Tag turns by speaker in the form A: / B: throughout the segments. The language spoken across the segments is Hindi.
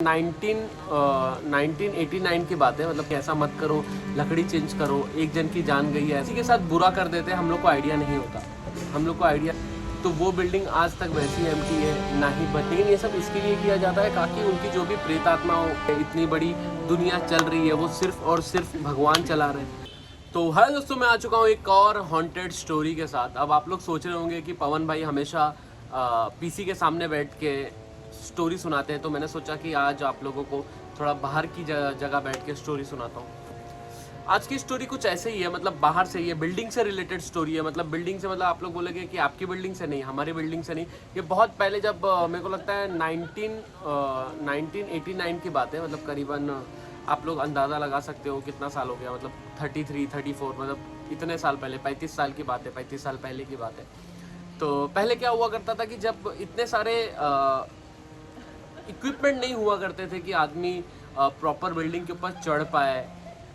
A: 1989 की बात है। मतलब ऐसा मत करो, लकड़ी चेंज करो, एक जन की जान गई है, किसी के साथ बुरा कर देते हैं, हम लोग को आइडिया नहीं होता, हम लोग को आइडिया। तो वो बिल्डिंग आज तक वैसी एम्प्टी है, ना ही बच। लेकिन ये सब इसके लिए किया जाता है ताकि उनकी जो भी प्रेत आत्मा हो, इतनी बड़ी दुनिया चल रही है, वो सिर्फ और सिर्फ भगवान चला रहे हैं। तो हाय दोस्तों, मैं आ चुका हूँ एक और हॉन्टेड स्टोरी के साथ। अब आप लोग सोच रहे होंगे कि पवन भाई हमेशा पीसी के सामने बैठ के स्टोरी सुनाते हैं, तो मैंने सोचा कि आज आप लोगों को थोड़ा बाहर की जगह बैठ के स्टोरी सुनाता हूँ। आज की स्टोरी कुछ ऐसे ही है, मतलब बाहर से ही है, बिल्डिंग से रिलेटेड स्टोरी है। मतलब बिल्डिंग से, मतलब आप लोग बोलेंगे कि आपकी बिल्डिंग से नहीं, हमारी बिल्डिंग से नहीं। ये बहुत पहले, जब मेरे को लगता है 1989 की बात है। मतलब करीबन आप लोग अंदाज़ा लगा सकते हो कितना साल हो गया, मतलब 33, 34, मतलब इतने साल पहले, 35 साल की बात है, 35 साल पहले की बात है। तो पहले क्या हुआ करता था कि जब इतने सारे इक्विपमेंट नहीं हुआ करते थे कि आदमी प्रॉपर बिल्डिंग के ऊपर चढ़ पाए,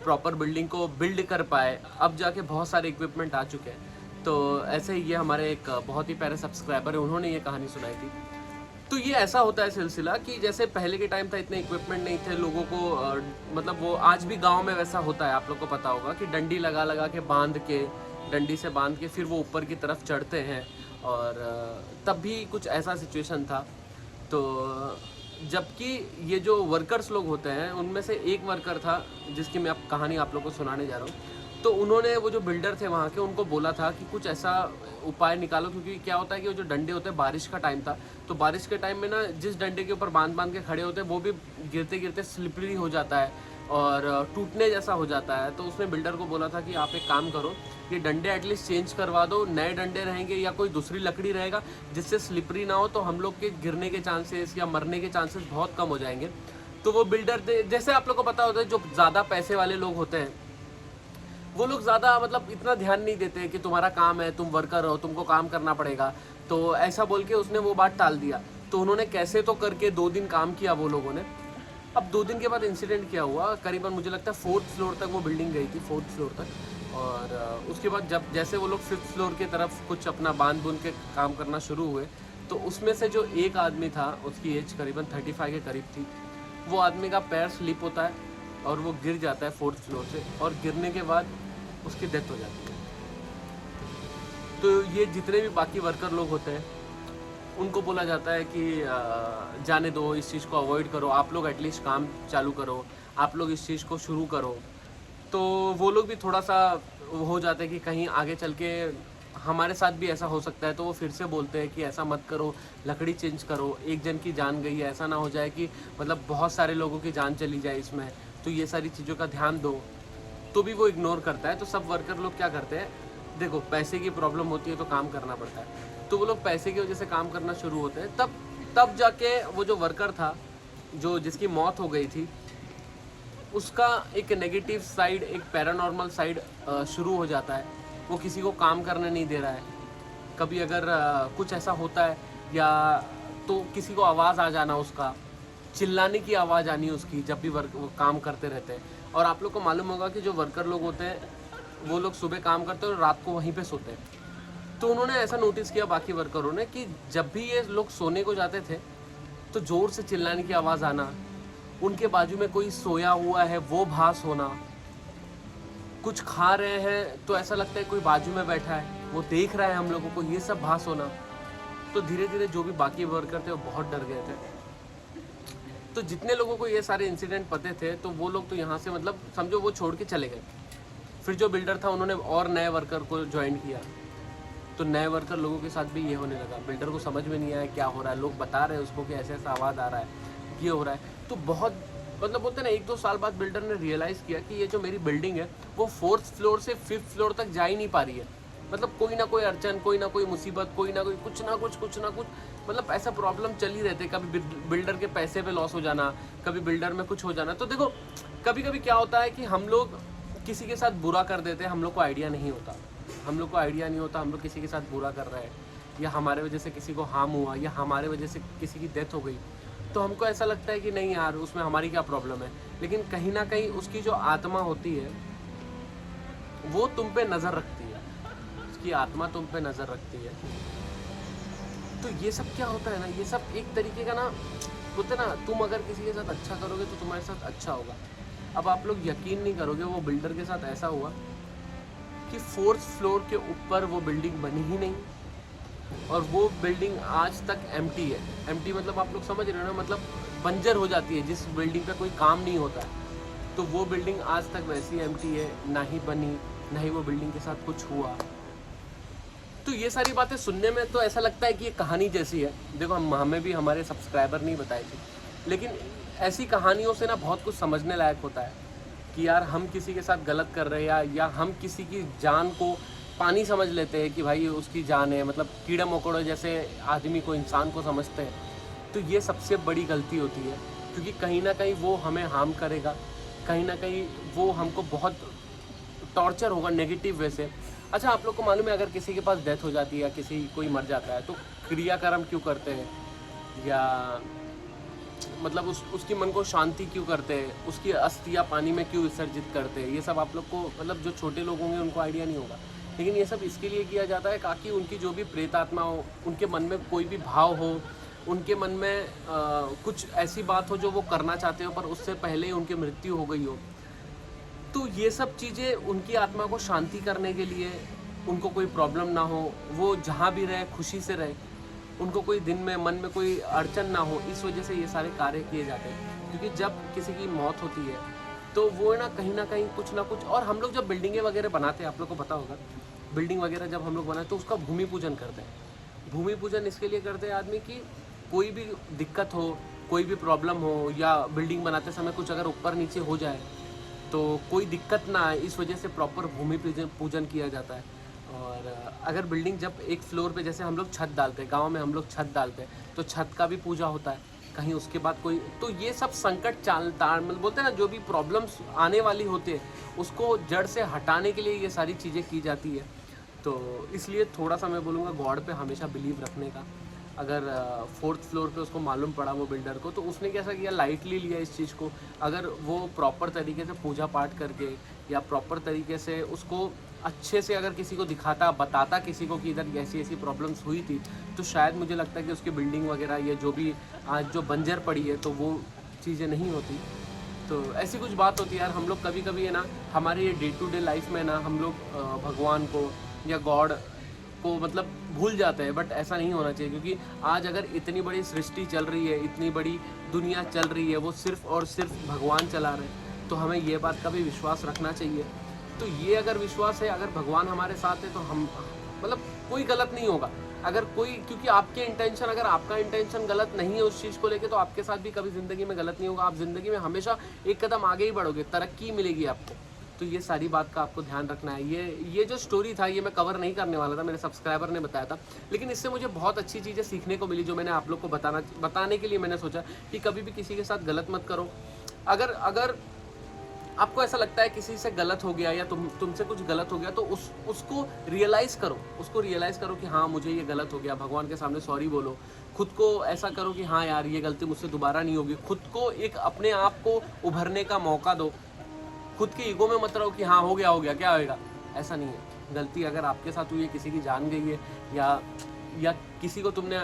A: प्रॉपर बिल्डिंग को बिल्ड कर पाए, अब जाके बहुत सारे इक्विपमेंट आ चुके हैं। तो ऐसे ही ये हमारे एक बहुत ही प्यारे सब्सक्राइबर है, उन्होंने ये कहानी सुनाई थी। तो ये ऐसा होता है सिलसिला कि जैसे पहले के टाइम था, इतने इक्विपमेंट नहीं थे लोगों को, मतलब वो आज भी गांव में वैसा होता है, आप लोग को पता होगा कि डंडी लगा लगा के बांध के, डंडी से बांध के फिर वो ऊपर की तरफ चढ़ते हैं। और तब भी कुछ ऐसा सिचुएशन था। तो जबकि ये जो वर्कर्स लोग होते हैं, उनमें से एक वर्कर था जिसकी मैं अब कहानी आप लोगों को सुनाने जा रहा हूँ। तो उन्होंने, वो जो बिल्डर थे वहाँ के, उनको बोला था कि कुछ ऐसा उपाय निकालो, क्योंकि क्या होता है कि वो जो डंडे होते हैं, बारिश का टाइम था, तो बारिश के टाइम में ना, जिस डंडे के ऊपर बांध बांध के खड़े होते हैं, वो भी गिरते गिरते स्लिपरी हो जाता है और टूटने जैसा हो जाता है। तो उसने बिल्डर को बोला था कि आप एक काम करो, ये डंडे एटलीस्ट चेंज करवा दो, नए डंडे रहेंगे या कोई दूसरी लकड़ी रहेगा जिससे स्लिपरी ना हो, तो हम लोग के गिरने के चांसेस या मरने के चांसेस बहुत कम हो जाएंगे। तो वो बिल्डर, जैसे आप लोग को पता होता है, जो ज़्यादा पैसे वाले लोग होते हैं, वो लोग ज़्यादा, मतलब इतना ध्यान नहीं देते कि तुम्हारा काम है, तुम वर्कर हो, तुमको काम करना पड़ेगा। तो ऐसा बोल के उसने वो बात टाल दिया। तो उन्होंने कैसे तो करके 2 दिन काम किया वो लोगों ने। अब 2 दिन के बाद इंसिडेंट क्या हुआ, करीबन मुझे लगता है 4th फ्लोर तक वो बिल्डिंग गई थी, 4th फ्लोर तक। और उसके बाद जब जैसे वो लोग 5th फ्लोर की तरफ कुछ अपना बांध बूंद के काम करना शुरू हुए, तो उसमें से जो एक आदमी था, उसकी एज करीबन 35 के करीब थी, वो आदमी का पैर स्लिप होता है और वो गिर जाता है 4th फ्लोर से, और गिरने के बाद उसकी डेथ हो जाती है। तो ये जितने भी बाकी वर्कर लोग होते हैं, उनको बोला जाता है कि जाने दो, इस चीज़ को अवॉइड करो, आप लोग एटलीस्ट काम चालू करो, आप लोग इस चीज़ को शुरू करो। तो वो लोग भी थोड़ा सा हो जाते हैं कि कहीं आगे चल के हमारे साथ भी ऐसा हो सकता है, तो वो फिर से बोलते हैं कि ऐसा मत करो, लकड़ी चेंज करो, एक जन की जान गई है, ऐसा ना हो जाए कि मतलब बहुत सारे लोगों की जान चली जाए इसमें, तो ये सारी चीज़ों का ध्यान दो। तो भी वो इग्नोर करता है। तो सब वर्कर लोग क्या करते हैं, देखो पैसे की प्रॉब्लम होती है तो काम करना पड़ता है, तो वो लोग पैसे की वजह से काम करना शुरू होते हैं। तब जाके वो जो वर्कर था, जो जिसकी मौत हो गई थी, उसका एक नेगेटिव साइड, एक पैरानॉर्मल साइड शुरू हो जाता है। वो किसी को काम करने नहीं दे रहा है। कभी अगर कुछ ऐसा होता है, या तो किसी को आवाज़ आ जाना, उसका चिल्लाने की आवाज़ आनी उसकी, जब भी वो काम करते रहते हैं। और आप लोग को मालूम होगा कि जो वर्कर लोग होते हैं, वो लोग सुबह काम करते हैं और रात को वहीं पे सोते हैं। तो उन्होंने ऐसा नोटिस किया बाकी वर्करों ने कि जब भी ये लोग सोने को जाते थे, तो ज़ोर से चिल्लाने की आवाज़ आना, उनके बाजू में कोई सोया हुआ है वो भास होना, कुछ खा रहे हैं तो ऐसा लगता है कोई बाजू में बैठा है, वो देख रहा है हम लोगों को, ये सब भास होना। तो धीरे धीरे जो भी बाकी वर्कर थे, वो बहुत डर गए थे। तो जितने लोगों को ये सारे इंसिडेंट पते थे, तो वो लोग तो यहाँ से, मतलब समझो, वो छोड़ के चले गए। फिर जो बिल्डर था, उन्होंने और नए वर्कर को ज्वाइन किया। तो नए वर्कर लोगों के साथ भी ये होने लगा। बिल्डर को समझ में नहीं आया क्या हो रहा है, लोग बता रहे हैं उसको कि ऐसे ऐसा आवाज़ आ रहा है, ये हो रहा है। तो बहुत, मतलब बोलते हैं ना, 1-2 साल बाद बिल्डर ने रियलाइज़ किया कि ये जो मेरी बिल्डिंग है, वो 4th फ्लोर से 5th फ्लोर तक जा ही नहीं पा रही है। मतलब कोई ना कोई अड़चन, कोई ना कोई मुसीबत, कोई ना कोई कुछ ना कुछ, मतलब ऐसा प्रॉब्लम चल ही रहते। कभी बिल्डर के पैसे पे लॉस हो जाना, कभी बिल्डर में कुछ हो जाना। तो देखो, कभी कभी क्या होता है कि हम लोग किसी के साथ बुरा कर देते हैं, हम लोग को आइडिया नहीं होता, हम लोग किसी के साथ बुरा कर रहे हैं, या हमारे वजह से किसी को हार्म हुआ, या हमारे वजह से किसी की डेथ हो गई। तो हमको ऐसा लगता है कि नहीं यार, उसमें हमारी क्या प्रॉब्लम है। लेकिन कहीं ना कहीं उसकी जो आत्मा होती है, वो तुम पे नज़र रखती है, उसकी आत्मा तुम पे नज़र रखती है। तो ये सब क्या होता है ना, ये सब एक तरीके का ना, बोलते ना, तुम अगर किसी के साथ अच्छा करोगे तो तुम्हारे साथ अच्छा होगा। अब आप लोग यकीन नहीं करोगे, वो बिल्डर के साथ ऐसा हुआ कि 4th फ्लोर के ऊपर वो बिल्डिंग बनी ही नहीं, और वो बिल्डिंग आज तक एम्प्टी है। एम्प्टी मतलब आप लोग समझ रहे हो ना, मतलब बंजर हो जाती है जिस बिल्डिंग पे कोई काम नहीं होता है। तो वो बिल्डिंग आज तक वैसी एम्प्टी है, ना ही बनी, ना ही वो बिल्डिंग के साथ कुछ हुआ। तो ये सारी बातें सुनने में तो ऐसा लगता है कि ये कहानी जैसी है। देखो, हमें भी हमारे सब्सक्राइबर नहीं बताए थे, लेकिन ऐसी कहानियों से ना बहुत कुछ समझने लायक होता है कि यार हम किसी के साथ गलत कर रहे हैं, या हम किसी की जान को पानी समझ लेते हैं कि भाई उसकी जान है, मतलब कीड़े मकोड़े जैसे आदमी को, इंसान को समझते हैं। तो ये सबसे बड़ी गलती होती है, क्योंकि कहीं ना कहीं वो हमें हार्म करेगा, कहीं ना कहीं वो हमको बहुत टॉर्चर होगा नेगेटिव वे से। अच्छा, आप लोग को मालूम है अगर किसी के पास डेथ हो जाती है या किसी कोई मर जाता है तो क्रियाकर्म क्यों करते हैं, या मतलब उसकी मन को शांति क्यों करते हैं, उसकी अस्थियाँ पानी में क्यों विसर्जित करते हैं? ये सब आप लोग को, मतलब जो छोटे लोग होंगे उनको आइडिया नहीं होगा, लेकिन ये सब इसके लिए किया जाता है ताकि उनकी जो भी प्रेतात्मा हो, उनके मन में कोई भी भाव हो, उनके मन में कुछ ऐसी बात हो जो वो करना चाहते हो पर उससे पहले ही उनकी मृत्यु हो गई हो। तो ये सब चीज़ें उनकी आत्मा को शांति करने के लिए, उनको कोई प्रॉब्लम ना हो, वो जहाँ भी रहे खुशी से रहे, उनको कोई दिन में मन में कोई अड़चन ना हो, इस वजह से ये सारे कार्य किए जाते हैं। क्योंकि जब किसी की मौत होती है तो वो ना कहीं कुछ ना कुछ, और हम लोग जब बिल्डिंगें वगैरह बनाते हैं, आप लोग को पता होगा, बिल्डिंग वगैरह जब हम लोग बनाते तो उसका भूमि पूजन करते हैं। भूमि पूजन इसके लिए करते हैं आदमी की कोई भी दिक्कत हो, कोई भी प्रॉब्लम हो, या बिल्डिंग बनाते समय कुछ अगर ऊपर नीचे हो जाए तो कोई दिक्कत ना आए, इस वजह से प्रॉपर भूमि पूजन किया जाता है। और अगर बिल्डिंग जब एक फ्लोर पे, जैसे हम लोग छत डालते हैं, गांव में हम लोग छत डालते हैं, तो छत का भी पूजा होता है कहीं, उसके बाद कोई, तो ये सब संकट मतलब बोलते हैं ना, जो भी प्रॉब्लम्स आने वाली होती है उसको जड़ से हटाने के लिए ये सारी चीज़ें की जाती है। तो इसलिए थोड़ा सा मैं बोलूँगा गॉड पे हमेशा बिलीव रखने का। अगर 4th फ्लोर पे उसको मालूम पड़ा वो बिल्डर को, तो उसने कैसा किया, लाइटली लिया इस चीज़ को। अगर वो प्रॉपर तरीके से पूजा पाठ करके या प्रॉपर तरीके से उसको अच्छे से अगर किसी को दिखाता, बताता किसी को कि इधर ऐसी ऐसी प्रॉब्लम्स हुई थी, तो शायद मुझे लगता है कि उसकी बिल्डिंग वगैरह ये जो भी आज जो बंजर पड़ी है तो वो चीज़ें नहीं होती। तो ऐसी कुछ बात होती है यार। हम लोग कभी कभी है ना, हमारे ये डे टू डे लाइफ में ना, हम लोग भगवान को या गॉड को मतलब भूल जाते हैं, बट ऐसा नहीं होना चाहिए। क्योंकि आज अगर इतनी बड़ी सृष्टि चल रही है, इतनी बड़ी दुनिया चल रही है, वो सिर्फ और सिर्फ भगवान चला रहे हैं, तो हमें ये बात का भी विश्वास रखना चाहिए। तो ये अगर विश्वास है, अगर भगवान हमारे साथ है, तो हम मतलब कोई गलत नहीं होगा। अगर कोई, क्योंकि आपके इंटेंशन, अगर आपका इंटेंशन गलत नहीं है उस चीज़ को लेके, तो आपके साथ भी कभी ज़िंदगी में गलत नहीं होगा। आप ज़िंदगी में हमेशा एक कदम आगे ही बढ़ोगे, तरक्की मिलेगी आपको। तो ये सारी बात का आपको ध्यान रखना है। ये जो स्टोरी था ये मैं कवर नहीं करने वाला था, मेरे सब्सक्राइबर ने बताया था, लेकिन इससे मुझे बहुत अच्छी चीज़ें सीखने को मिली, जो मैंने आप लोग को बताने के लिए मैंने सोचा कि कभी भी किसी के साथ गलत मत करो। अगर आपको ऐसा लगता है किसी से गलत हो गया या तुमसे कुछ गलत हो गया, तो उसको रियलाइज़ करो कि हाँ मुझे ये गलत हो गया, भगवान के सामने सॉरी बोलो। खुद को ऐसा करो कि हाँ यार ये गलती मुझसे दोबारा नहीं होगी। खुद को एक अपने आप को उभरने का मौका दो। खुद के ईगो में मत रहो कि हाँ हो गया क्या होएगा, ऐसा नहीं है। गलती अगर आपके साथ हुई है, किसी की जान गई है, या किसी को तुमने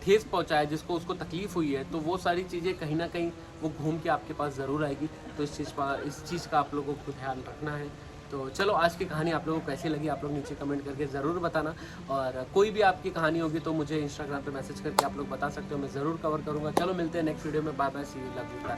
A: ठेस पहुंचाया जिसको उसको तकलीफ हुई है, तो वो सारी चीज़ें कहीं ना कहीं वो घूम के आपके पास ज़रूर आएगी। तो इस चीज़ का आप लोगों को ध्यान रखना है। तो चलो, आज की कहानी आप लोगों को कैसी लगी आप लोग नीचे कमेंट करके ज़रूर बताना। और कोई भी आपकी कहानी होगी तो मुझे इंस्टाग्राम पे मैसेज करके आप लोग बता सकते हो, मैं ज़रूर कवर करूँगा। चलो मिलते हैं नेक्स्ट वीडियो में। Bye bye, see you, love you.